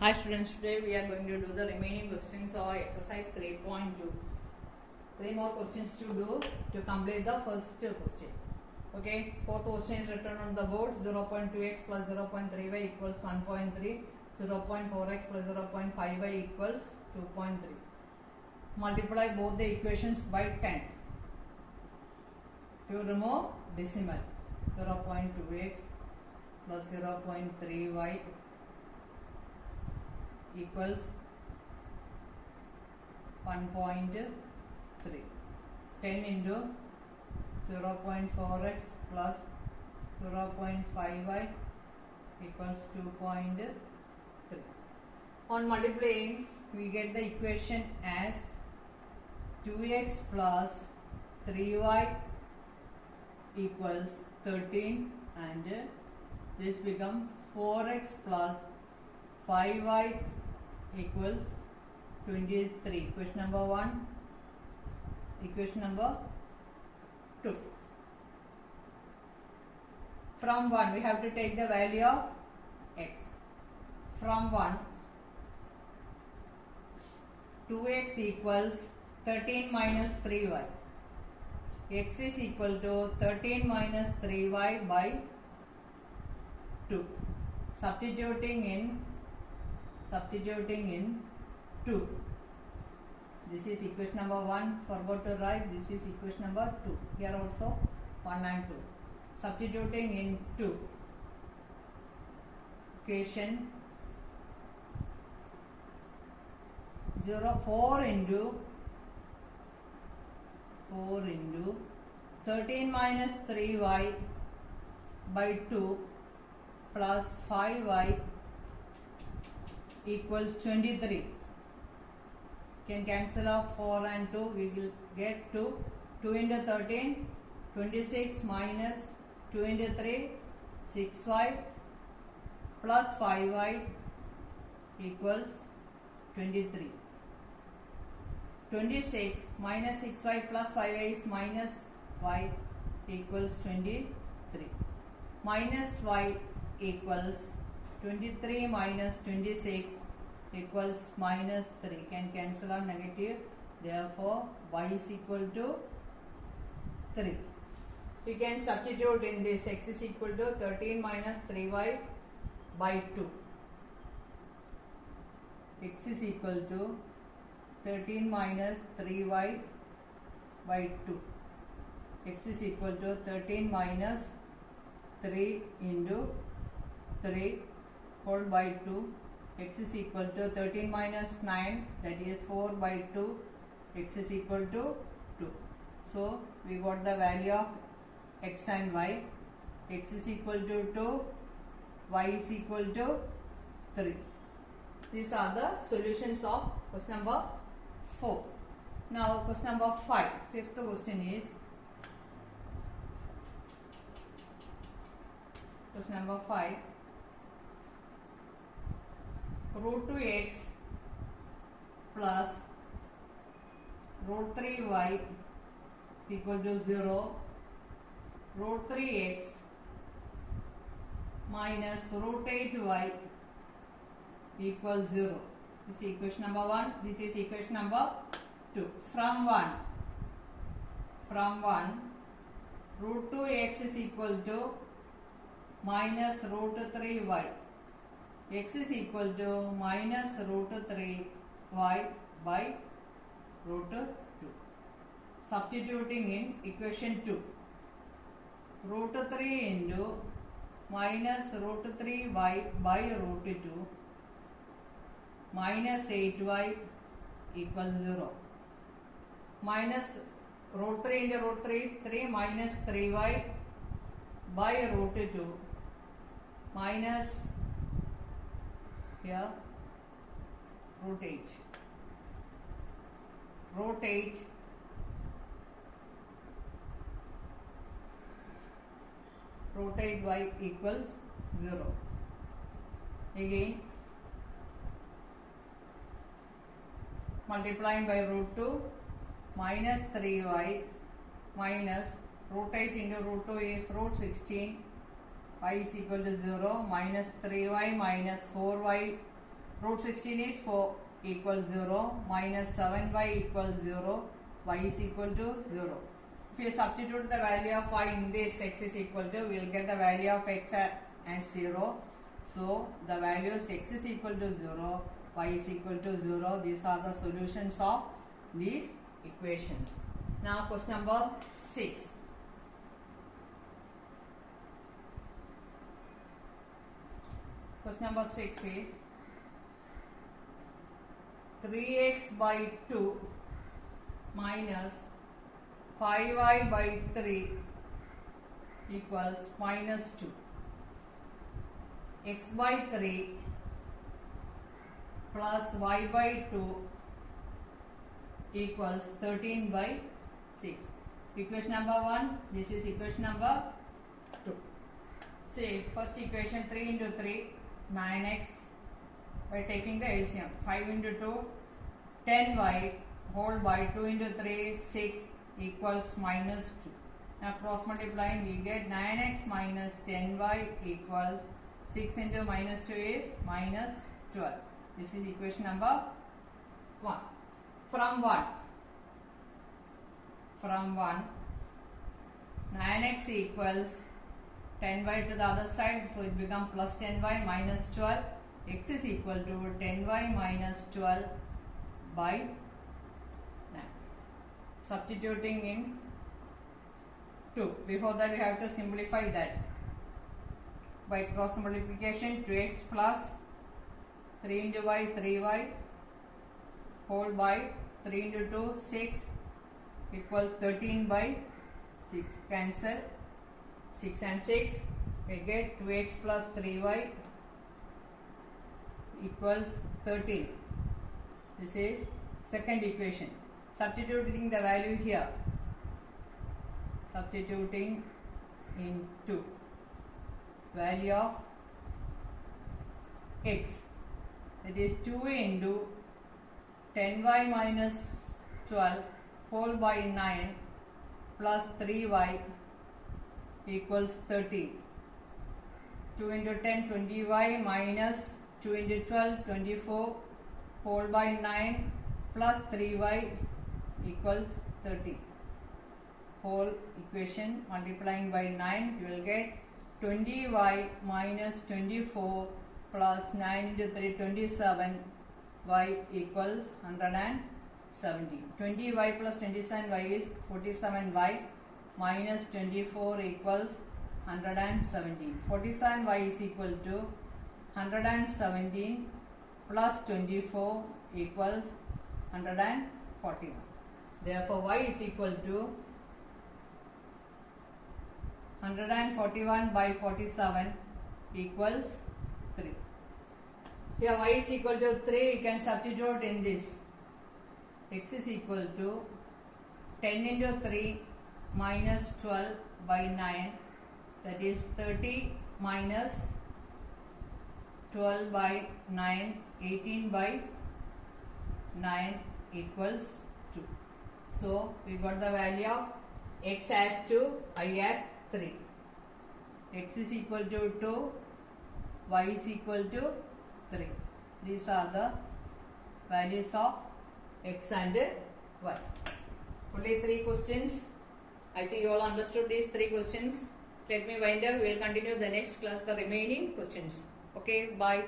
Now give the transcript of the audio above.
Hi students, today we are going to do the remaining questions of exercise 3.2. Three more questions to do to complete the first question. Okay, fourth question is written on the board. 0.2x plus 0.3y equals 1.3. 0.4x plus 0.5y equals 2.3. Multiply both the equations by 10 to remove decimal. 0.2x plus 0.3y equals 1.3. 10 into 0.4x plus 0.5y equals 2.3. On multiplying, we get the equation as 2x plus 3y equals 13, and this becomes 4x plus 5y equals 23. Question number 1. Equation number 2. From 1 we have to take the value of x. From 1, 2x equals 13 minus 3y. X is equal to 13 minus 3y by 2. Substituting in 2. This is equation number 1. Forgot to write. This is equation number 2. Here also 1 and 2. Substituting in 2. Equation 4 into 13 minus 3y by 2 plus 5y equals 23. Can cancel off 4 and 2. We will get 2. 2 into 13, 26 minus 2 into 3, 6y plus 5y equals 23. 26 minus 6y plus 5y is minus y equals 23. Minus y equals 23 minus 26 equals minus 3. Can cancel out negative. Therefore, y is equal to 3. We can substitute in this. X is equal to 13 minus 3y by 2. X is equal to 13 minus 3y by 2. X is equal to 13 minus 3 into 3 whole by 2. X is equal to 13 minus 9, that is 4 by 2. X is equal to 2. So we got the value of x and y. X is equal to 2, y is equal to 3. These are the solutions of question number 4. Now question number 5. Fifth question is question number 5. Root 2x plus root 3y is equal to 0. Root 3x minus root 8y equals 0. This is equation number 1. This is equation number 2. From 1, root 2x is equal to minus root 3y. X is equal to minus root 3y by root 2. Substituting in equation 2. Root 3 into minus root 3y by root 2 minus 8y equals 0. Minus root 3 into root 3 is 3 minus 3y by root 2 minus here root 8. Root 8 root 8y equals 0. Again multiplying by root 2 minus 3y minus root 8 into root 2 is root 16 y is equal to 0 minus 3y minus 4y Root 16 is 4 equals 0 minus 7y equals 0, y is equal to 0. If you substitute the value of y in this, x is equal to, we will get the value of x as 0. So the values x is equal to 0, y is equal to 0. These are the solutions of these equations. Now question number 6. Question number 6 is 3x by 2 minus 5y by 3 equals minus 2. X by 3 plus y by 2 equals 13 by 6. Equation number 1, this is equation number 2. See, first equation 3 into 3, 9x by taking the LCM. 5 into 2, 10y whole by 2 into 3, 6 equals minus 2. Now cross multiplying, we get 9x minus 10y equals 6 into minus 2 is minus 12. This is equation number 1. From 1, 9x equals 10y to the other side, so it becomes plus 10y minus 12. X is equal to 10y minus 12 by 9. Substituting in 2. Before that we have to simplify that. By cross multiplication, 2x plus 3 into y, 3y whole by 3 into 2, 6 equals 13 by 6. Cancel 6 and 6. We get 2x plus 3y equals 13. This is second equation. Substituting the value here. Substituting in 2. Value of x, that is 2 into 10y minus 12 whole by 9 plus 3y equals 13. 2 into 10, 20y minus 2 into 12, 24 whole by 9 plus 3y equals 13. Whole equation multiplying by 9, you will get 20y minus 24 plus 9 into 3, 27, y equals 170. 20y plus 27y is 47y minus 24 equals 117. 47y is equal to 117 plus 24 equals 141. Therefore, y is equal to 141 by 47 equals 3. Here y is equal to 3, we can substitute in this. X is equal to 10 into 3 minus 12 by 9, that is 30 minus 12 by 9, 18 by 9 equals 2. So we got the value of x as 2, y as 3. X is equal to 2, y is equal to 3. These are the values of x and y. Only 3 questions. I think you all understood these 3 questions. Let me wind up. We will continue the next class the remaining questions. Okay, bye.